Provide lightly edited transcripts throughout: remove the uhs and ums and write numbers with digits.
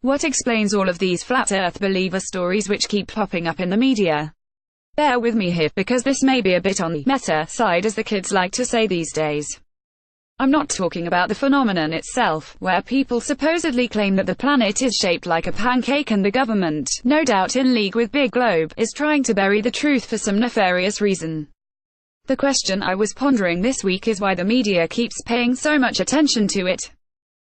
What explains all of these flat earth believer stories which keep popping up in the media? Bear with me here, because this may be a bit on the meta side, as the kids like to say these days. I'm not talking about the phenomenon itself, where people supposedly claim that the planet is shaped like a pancake and the government, no doubt in league with Big Globe, is trying to bury the truth for some nefarious reason. The question I was pondering this week is why the media keeps paying so much attention to it.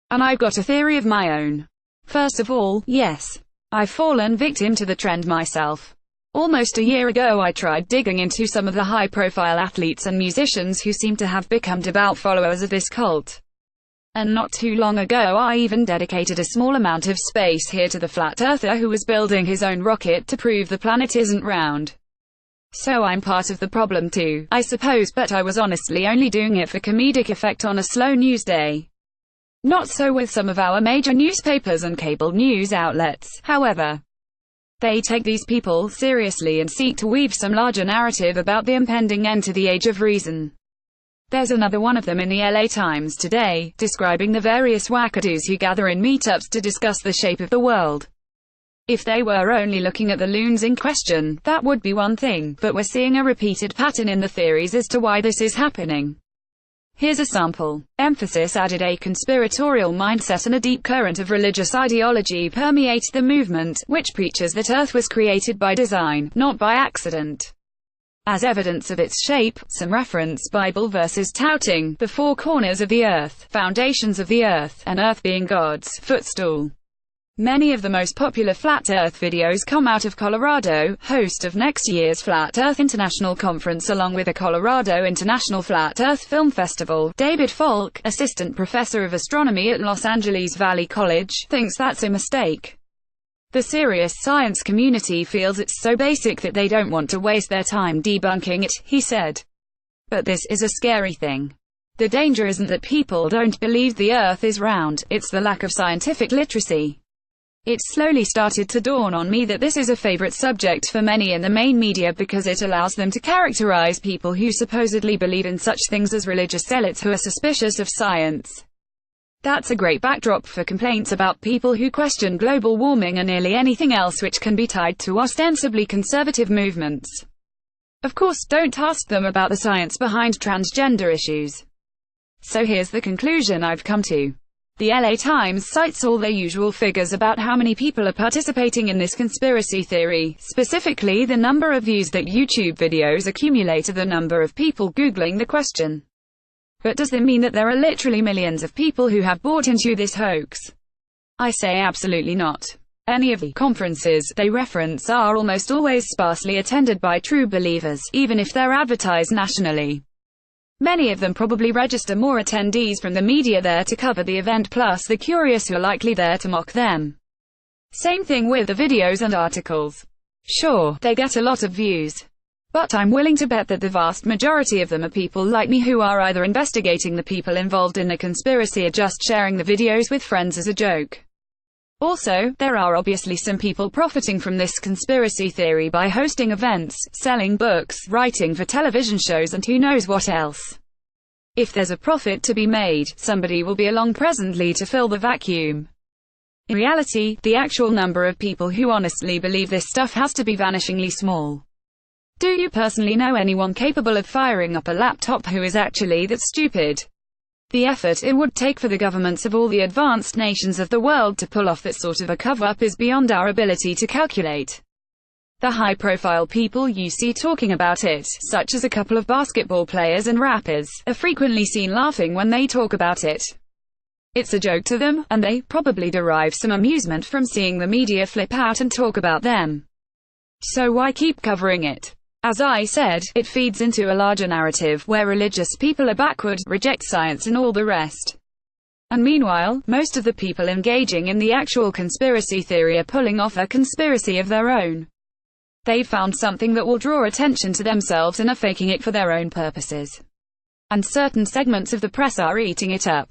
And I've got a theory of my own. First of all, yes, I've fallen victim to the trend myself. Almost a year ago I tried digging into some of the high-profile athletes and musicians who seem to have become devout followers of this cult. And not too long ago I even dedicated a small amount of space here to the flat earther who was building his own rocket to prove the planet isn't round. So I'm part of the problem too, I suppose, but I was honestly only doing it for comedic effect on a slow news day. Not so with some of our major newspapers and cable news outlets, however. They take these people seriously and seek to weave some larger narrative about the impending end to the age of reason. There's another one of them in the LA Times today, describing the various wackadoos who gather in meetups to discuss the shape of the world. If they were only looking at the loons in question, that would be one thing, but we're seeing a repeated pattern in the theories as to why this is happening. Here's a sample. Emphasis added: a conspiratorial mindset and a deep current of religious ideology permeate the movement, which preaches that Earth was created by design, not by accident. As evidence of its shape, some reference Bible verses touting the four corners of the Earth, foundations of the Earth, and Earth being God's footstool. Many of the most popular Flat Earth videos come out of Colorado, host of next year's Flat Earth International Conference along with the Colorado International Flat Earth Film Festival. David Falk, assistant professor of astronomy at Los Angeles Valley College, thinks that's a mistake. The serious science community feels it's so basic that they don't want to waste their time debunking it, he said. But this is a scary thing. The danger isn't that people don't believe the Earth is round, it's the lack of scientific literacy. It slowly started to dawn on me that this is a favorite subject for many in the main media because it allows them to characterize people who supposedly believe in such things as religious zealots who are suspicious of science. That's a great backdrop for complaints about people who question global warming and nearly anything else which can be tied to ostensibly conservative movements. Of course, don't ask them about the science behind transgender issues. So here's the conclusion I've come to. The LA Times cites all their usual figures about how many people are participating in this conspiracy theory, specifically the number of views that YouTube videos accumulate or the number of people Googling the question. But does that mean that there are literally millions of people who have bought into this hoax? I say absolutely not. Any of the conferences they reference are almost always sparsely attended by true believers, even if they're advertised nationally. Many of them probably register more attendees from the media there to cover the event, plus the curious who are likely there to mock them. Same thing with the videos and articles. Sure, they get a lot of views. But I'm willing to bet that the vast majority of them are people like me who are either investigating the people involved in the conspiracy or just sharing the videos with friends as a joke. Also, there are obviously some people profiting from this conspiracy theory by hosting events, selling books, writing for television shows and who knows what else. If there's a profit to be made, somebody will be along presently to fill the vacuum. In reality, the actual number of people who honestly believe this stuff has to be vanishingly small. Do you personally know anyone capable of firing up a laptop who is actually that stupid? The effort it would take for the governments of all the advanced nations of the world to pull off that sort of a cover-up is beyond our ability to calculate. The high-profile people you see talking about it, such as a couple of basketball players and rappers, are frequently seen laughing when they talk about it. It's a joke to them, and they probably derive some amusement from seeing the media flip out and talk about them. So why keep covering it? As I said, it feeds into a larger narrative, where religious people are backward, reject science and all the rest. And meanwhile, most of the people engaging in the actual conspiracy theory are pulling off a conspiracy of their own. They've found something that will draw attention to themselves and are faking it for their own purposes. And certain segments of the press are eating it up.